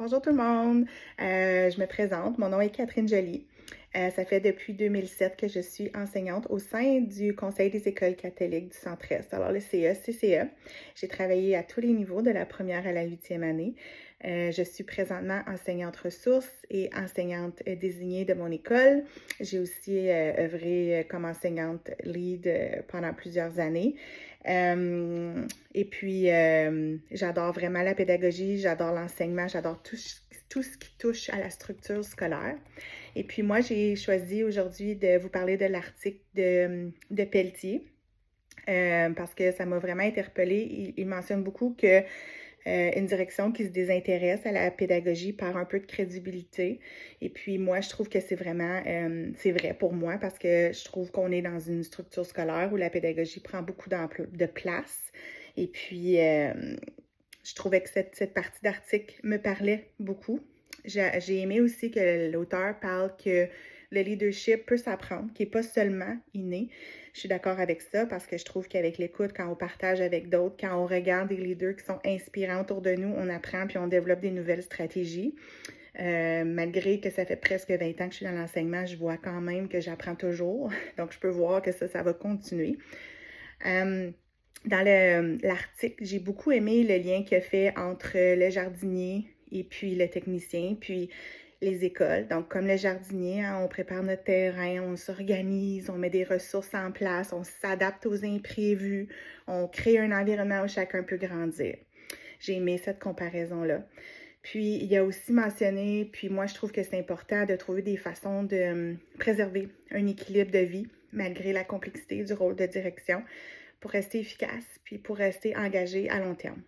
Bonjour tout le monde. Je me présente, mon nom est Catherine Joly. Ça fait depuis 2007 que je suis enseignante au sein du Conseil des écoles catholiques du Centre-Est, alors le CE-CCE. J'ai travaillé à tous les niveaux, de la première à la 8e année. Je suis présentement enseignante ressources et enseignante désignée de mon école. J'ai aussi œuvré comme enseignante lead pendant plusieurs années. Et puis, j'adore vraiment la pédagogie, j'adore l'enseignement, j'adore tout ce qui touche à la structure scolaire. Et puis moi, j'ai choisi aujourd'hui de vous parler de l'article de Pelletier parce que ça m'a vraiment interpellée. Il mentionne beaucoup que une direction qui se désintéresse à la pédagogie perd un peu de crédibilité. Et puis moi, je trouve que c'est vraiment, c'est vrai pour moi parce que je trouve qu'on est dans une structure scolaire où la pédagogie prend beaucoup de place. Et puis, je trouvais que cette partie d'article me parlait beaucoup. J'ai aimé aussi que l'auteur parle que le leadership peut s'apprendre, qui n'est pas seulement inné. Je suis d'accord avec ça parce que je trouve qu'avec l'écoute, quand on partage avec d'autres, quand on regarde des leaders qui sont inspirants autour de nous, on apprend puis on développe des nouvelles stratégies. Malgré que ça fait presque 20 ans que je suis dans l'enseignement, je vois quand même que j'apprends toujours. Donc, je peux voir que ça va continuer. Dans l'article, j'ai beaucoup aimé le lien qu'il a fait entre le jardinier et puis le technicien, puis les écoles. Donc, comme le jardinier, hein, on prépare notre terrain, on s'organise, on met des ressources en place, on s'adapte aux imprévus, on crée un environnement où chacun peut grandir. J'ai aimé cette comparaison-là. Puis, il a aussi mentionné, puis moi, je trouve que c'est important de trouver des façons de préserver un équilibre de vie, malgré la complexité du rôle de direction, pour rester efficace, puis pour rester engagé à long terme.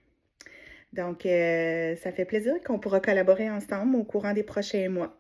Donc, ça fait plaisir qu'on pourra collaborer ensemble au courant des prochains mois.